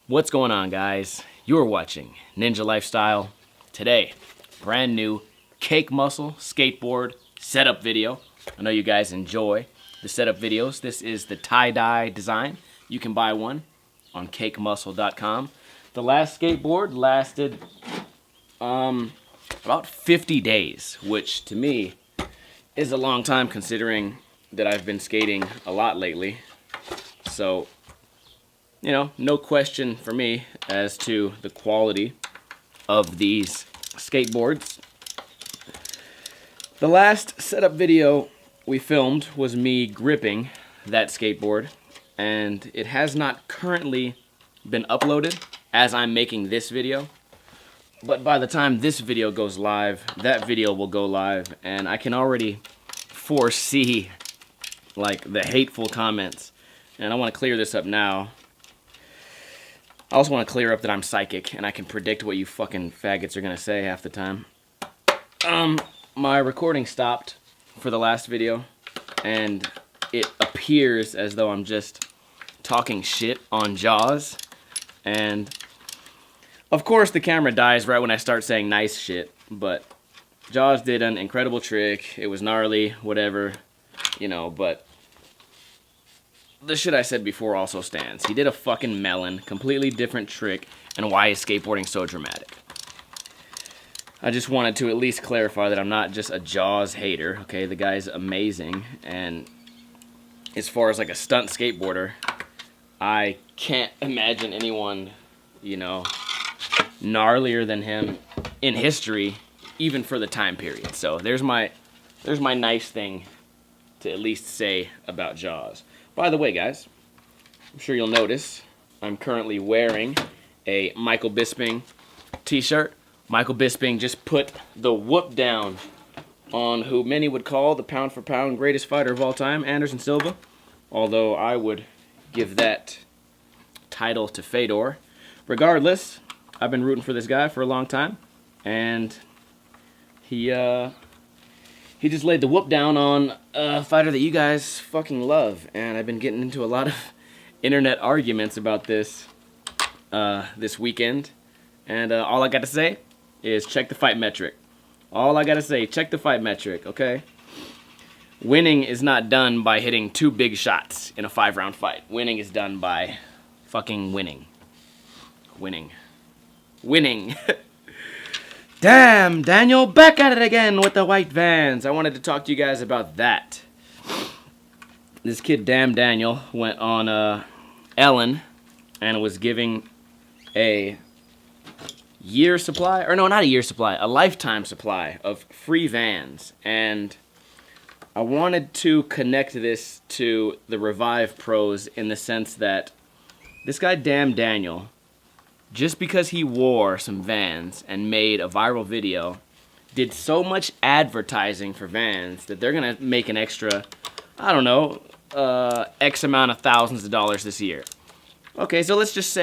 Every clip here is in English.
What's going on, guys? You're watching Ninja Lifestyle. Today, brand new cake muscle skateboard setup video. I know you guys enjoy the setup videos. This is the tie-dye design. You can buy one on cakemuscle.com. The last skateboard lasted about 50 days, which to me is a long time considering that I've been skating a lot lately. So, you know, no question for me as to the quality of these skateboards. The last setup video we filmed was me gripping that skateboard, and it has not currently been uploaded as I'm making this video. But by the time this video goes live, that video will go live, and I can already foresee like the hateful comments. And I want to clear this up now. I also want to clear up that I'm psychic and I can predict what you fucking faggots are gonna say half the time. My recording stopped for the last video, and it appears as though I'm just talking shit on Jaws. And of course the camera dies right when I start saying nice shit, but Jaws did an incredible trick. It was gnarly, whatever, you know, but the shit I said before also stands. He did a fucking melon, completely different trick, and why is skateboarding so dramatic? I just wanted to at least clarify that I'm not just a Jaws hater, okay? The guy's amazing, and as far as like a stunt skateboarder, I can't imagine anyone, you know, gnarlier than him in history, even for the time period. So there's my nice thing to at least say about Jaws. By the way, guys, I'm sure you'll notice I'm currently wearing a Michael Bisping t-shirt. Michael Bisping just put the whoop down on who many would call the pound-for-pound greatest fighter of all time, Anderson Silva. Although I would give that title to Fedor. Regardless, I've been rooting for this guy for a long time, and he just laid the whoop down on a fighter that you guys fucking love, and I've been getting into a lot of internet arguments about this this weekend, and all I got to say is check the fight metric. All I got to say, check the fight metric, okay? Winning is not done by hitting 2 big shots in a 5-round fight. Winning is done by fucking winning. Winning. Damn, Daniel, back at it again with the white Vans. I wanted to talk to you guys about that. This kid, Damn Daniel, went on Ellen and was giving a year supply, or no, not a year supply, a lifetime supply of free Vans. And I wanted to connect this to the Revive Pros in the sense that this guy, Damn Daniel, just because he wore some Vans and made a viral video, did so much advertising for Vans that they're gonna make an extra, I don't know, X amount of thousands of dollars this year. Okay, so let's just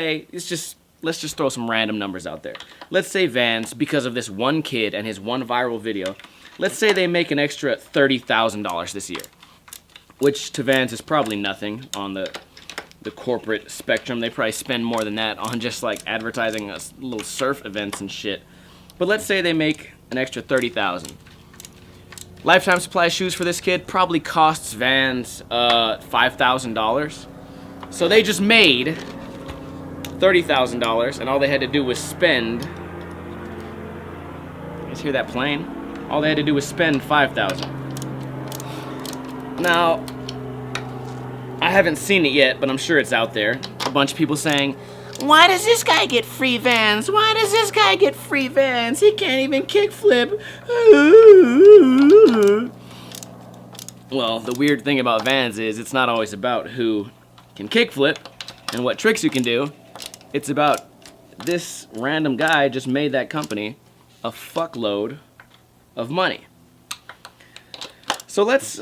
throw some random numbers out there. Let's say Vans, because of this one kid and his one viral video, let's say they make an extra $30,000 this year, which to Vans is probably nothing on the corporate spectrum. They probably spend more than that on just like advertising little surf events and shit. But let's say they make an extra $30,000. Lifetime supply of shoes for this kid probably costs Vans $5,000. So they just made $30,000, and all they had to do was spend. You guys hear that plane? All they had to do was spend $5,000. Now, I haven't seen it yet, but I'm sure it's out there. A bunch of people saying, why does this guy get free Vans? Why does this guy get free Vans? He can't even kickflip. Well, the weird thing about Vans is it's not always about who can kickflip and what tricks you can do. It's about this random guy just made that company a fuckload of money. So let's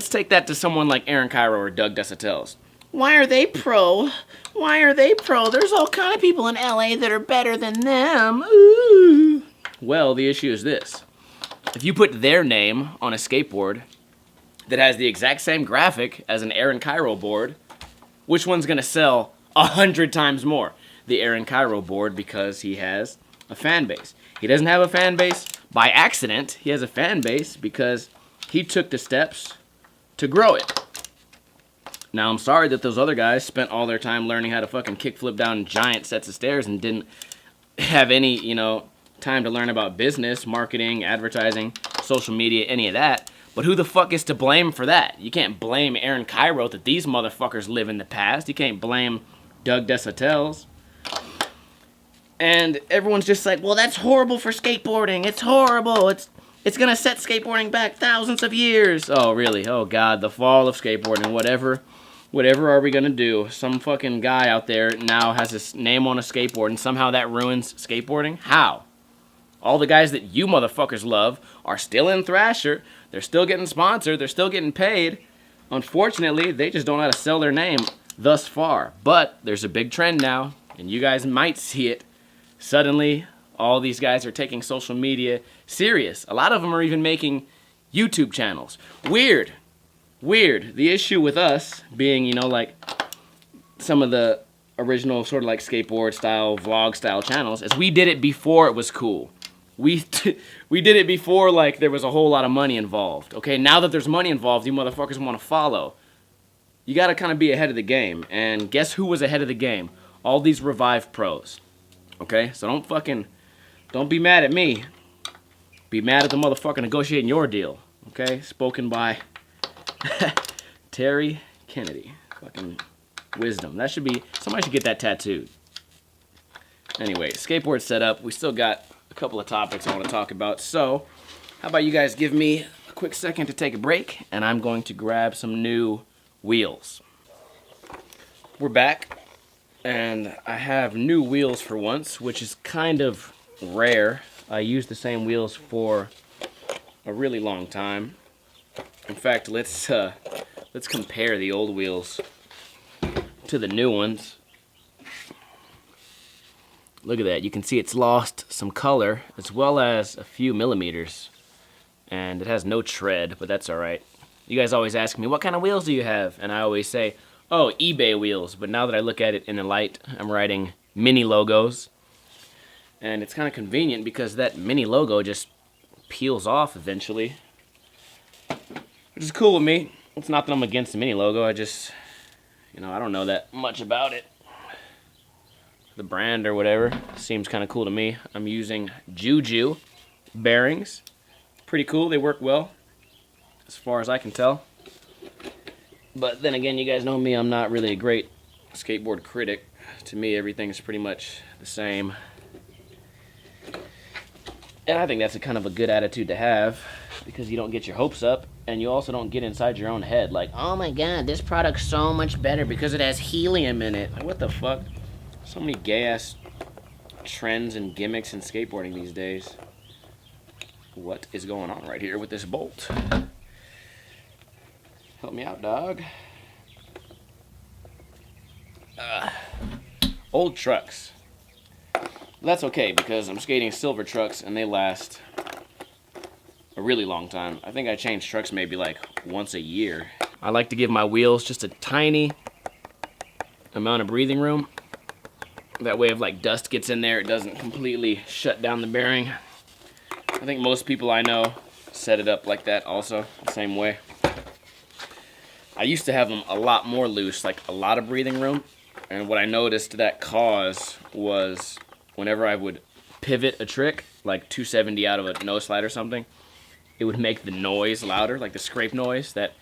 take that to someone like Aaron Cairo or Doug Desautel. Why are they pro? Why are they pro? There's all kind of people in LA that are better than them. Ooh. Well, the issue is this. If you put their name on a skateboard that has the exact same graphic as an Aaron Cairo board, which one's gonna sell 100 times more the Aaron Cairo board because he has a fan base. He doesn't have a fan base by accident. He has a fan base because he took the steps to grow it. Now, I'm sorry that those other guys spent all their time learning how to fucking kickflip down giant sets of stairs and didn't have any, time to learn about business, marketing, advertising, social media, any of that. But who the fuck is to blame for that? You can't blame Aaron Cairo that these motherfuckers live in the past. You can't blame Doug Deshotels. And everyone's just like, well, that's horrible for skateboarding. It's horrible. It's gonna set skateboarding back thousands of years. Oh, really? Oh, God, the fall of skateboarding. Whatever are we gonna do? Some fucking guy out there now has his name on a skateboard and somehow that ruins skateboarding? How? All the guys that you motherfuckers love are still in Thrasher. They're still getting sponsored. They're still getting paid. Unfortunately, they just don't know how to sell their name thus far. But there's a big trend now, and you guys might see it. Suddenly, all these guys are taking social media serious. A lot of them are even making YouTube channels. Weird. The issue with us being, like some of the original sort of like skateboard style, vlog style channels is we did it before it was cool. We did it before like there was a whole lot of money involved. Okay, now that there's money involved, you motherfuckers want to follow. You got to kind of be ahead of the game. And guess who was ahead of the game? All these Revive pros. Okay, so don't be mad at me. Be mad at the motherfucker negotiating your deal. Okay, spoken by Terry Kennedy. Fucking wisdom. That should be, somebody should get that tattooed. Anyway, skateboard setup. We still got a couple of topics I want to talk about. So, how about you guys give me a quick second to take a break, and I'm going to grab some new wheels. We're back. And I have new wheels for once, which is kind of rare. I used the same wheels for a really long time. In fact, let's compare the old wheels to the new ones. Look at that. You can see it's lost some color as well as a few millimeters. And it has no tread, but that's all right. You guys always ask me, what kind of wheels do you have? And I always say, oh, eBay wheels, but now that I look at it in the light, I'm writing mini logos. And it's kind of convenient because that mini logo just peels off eventually. Which is cool with me. It's not that I'm against the mini logo, I just, I don't know that much about it. The brand or whatever seems kind of cool to me. I'm using Juju bearings. Pretty cool, they work well, as far as I can tell. But then again, you guys know me, I'm not really a great skateboard critic. To me, everything's pretty much the same. And I think that's a kind of a good attitude to have, because you don't get your hopes up, and you also don't get inside your own head, like, oh my god, this product's so much better because it has helium in it. Like, what the fuck? So many gay-ass trends and gimmicks in skateboarding these days. What is going on right here with this bolt? Help me out, dog. Old trucks. That's okay because I'm skating silver trucks and they last a really long time. I think I change trucks maybe like once a year. I like to give my wheels just a tiny amount of breathing room. That way if like dust gets in there, it doesn't completely shut down the bearing. I think most people I know set it up like that also, the same way. I used to have them a lot more loose, like a lot of breathing room. And what I noticed that caused was whenever I would pivot a trick, like 270 out of a nose slide or something, it would make the noise louder, like the scrape noise, that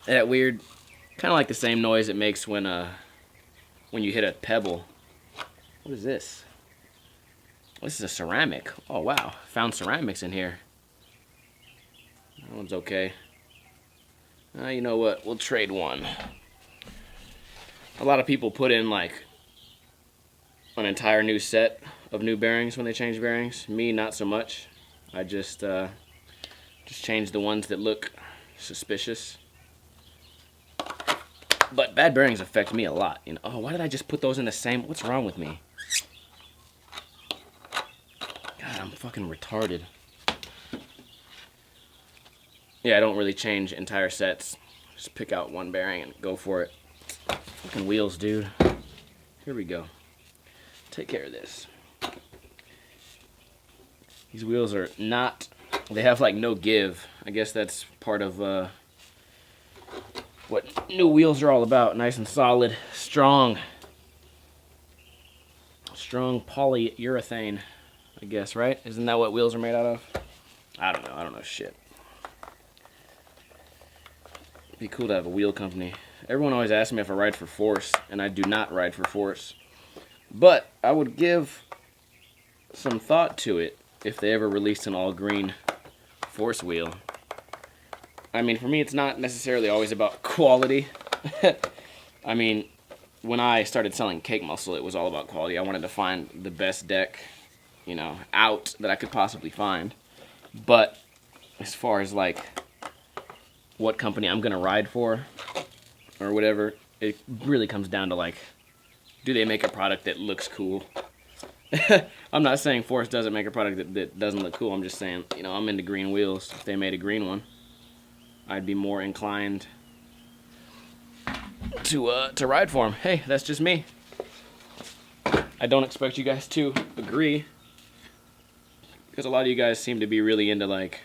weird, kind of like the same noise it makes when you hit a pebble. What is this? This is a ceramic. Oh wow, found ceramics in here. That one's okay. You know what? We'll trade one. A lot of people put in like an entire new set of new bearings when they change bearings. Me, not so much. I just change the ones that look suspicious. But bad bearings affect me a lot. Oh, why did I just put those in the same? What's wrong with me? God, I'm fucking retarded. Yeah, I don't really change entire sets. Just pick out one bearing and go for it. Fucking wheels, dude. Here we go. Take care of this. These wheels are not, they have like no give. I guess that's part of what new wheels are all about. Nice and solid, strong polyurethane, I guess, right? Isn't that what wheels are made out of? I don't know shit. It'd be cool to have a wheel company. Everyone always asks me if I ride for Force, and I do not ride for Force. But I would give some thought to it if they ever released an all-green Force wheel. I mean, for me, it's not necessarily always about quality. I mean, when I started selling Cake Muscle, it was all about quality. I wanted to find the best deck, you know, out that I could possibly find. But as far as, like, what company I'm going to ride for or whatever, it really comes down to, like, do they make a product that looks cool? I'm not saying Force doesn't make a product that doesn't look cool. I'm just saying, you know, I'm into green wheels. If they made a green one, I'd be more inclined to ride for them. Hey, that's just me. I don't expect you guys to agree, because a lot of you guys seem to be really into, like,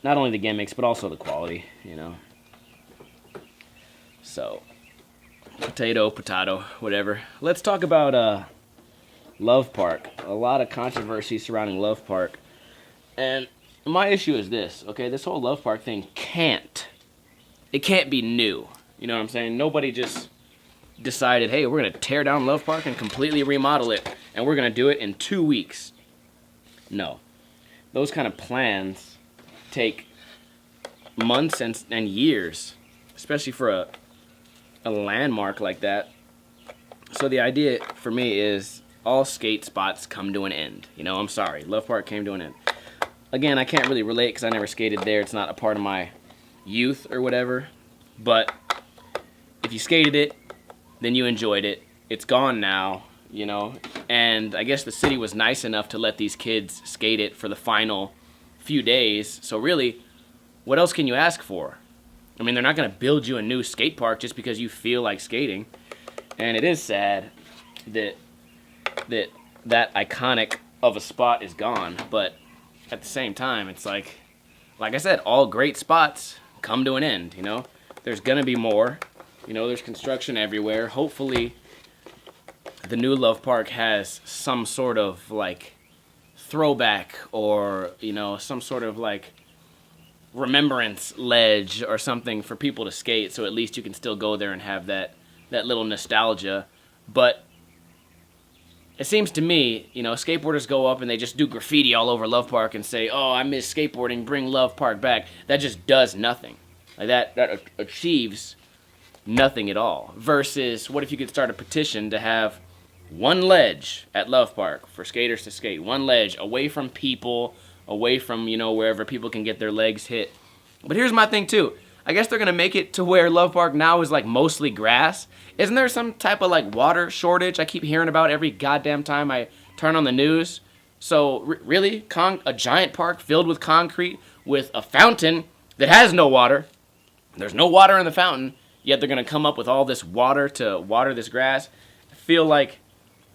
not only the gimmicks, but also the quality, you know. So, potato, whatever. Let's talk about Love Park. A lot of controversy surrounding Love Park. And my issue is this, okay? This whole Love Park thing can't be new. You know what I'm saying? Nobody just decided, hey, we're going to tear down Love Park and completely remodel it, and we're going to do it in 2 weeks. No. Those kind of plans take months and years, especially for a landmark like that. So the idea for me is all skate spots come to an end. You know, I'm sorry. Love Park came to an end. Again, I can't really relate because I never skated there. It's not a part of my youth or whatever. But if you skated it, then you enjoyed it. It's gone now, you know. And I guess the city was nice enough to let these kids skate it for the final few days. So really, what else can you ask for? I mean, they're not going to build you a new skate park just because you feel like skating. And it is sad that iconic of a spot is gone. But at the same time, it's like I said, all great spots come to an end, you know? There's going to be more. You know, there's construction everywhere. Hopefully, the new Love Park has some sort of, like, throwback or, you know, some sort of, like, remembrance ledge or something for people to skate, so at least you can still go there and have that little nostalgia. But it seems to me, you know, skateboarders go up and they just do graffiti all over Love Park and say, oh, I miss skateboarding, bring Love Park back. That just does nothing. Like, that achieves nothing at all. Versus, what if you could start a petition to have one ledge at Love Park for skaters to skate? One ledge away from people, away from, you know, wherever people can get their legs hit. But here's my thing, too. I guess they're going to make it to where Love Park now is, like, mostly grass. Isn't there some type of, like, water shortage I keep hearing about every goddamn time I turn on the news? So, really? A giant park filled with concrete with a fountain that has no water. There's no water in the fountain, yet they're going to come up with all this water to water this grass. I feel like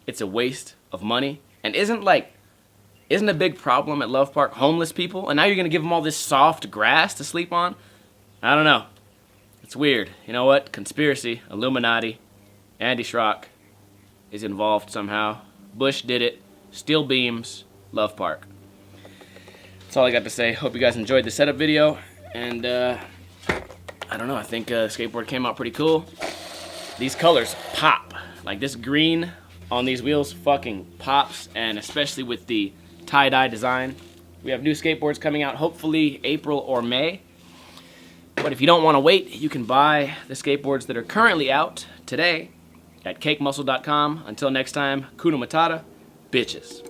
it's a waste of money. And isn't a big problem at Love Park homeless people? And now you're going to give them all this soft grass to sleep on? I don't know. It's weird. You know what? Conspiracy, Illuminati, Andy Schrock is involved somehow. Bush did it. Steel beams, Love Park. That's all I got to say. Hope you guys enjoyed the setup video. And, I don't know. I think the skateboard came out pretty cool. These colors pop. Like, this green on these wheels fucking pops. And especially with the tie-dye design. We have new skateboards coming out hopefully April or May. But if you don't want to wait, you can buy the skateboards that are currently out today at cakemuscle.com. Until next time, Kuna Matata, bitches.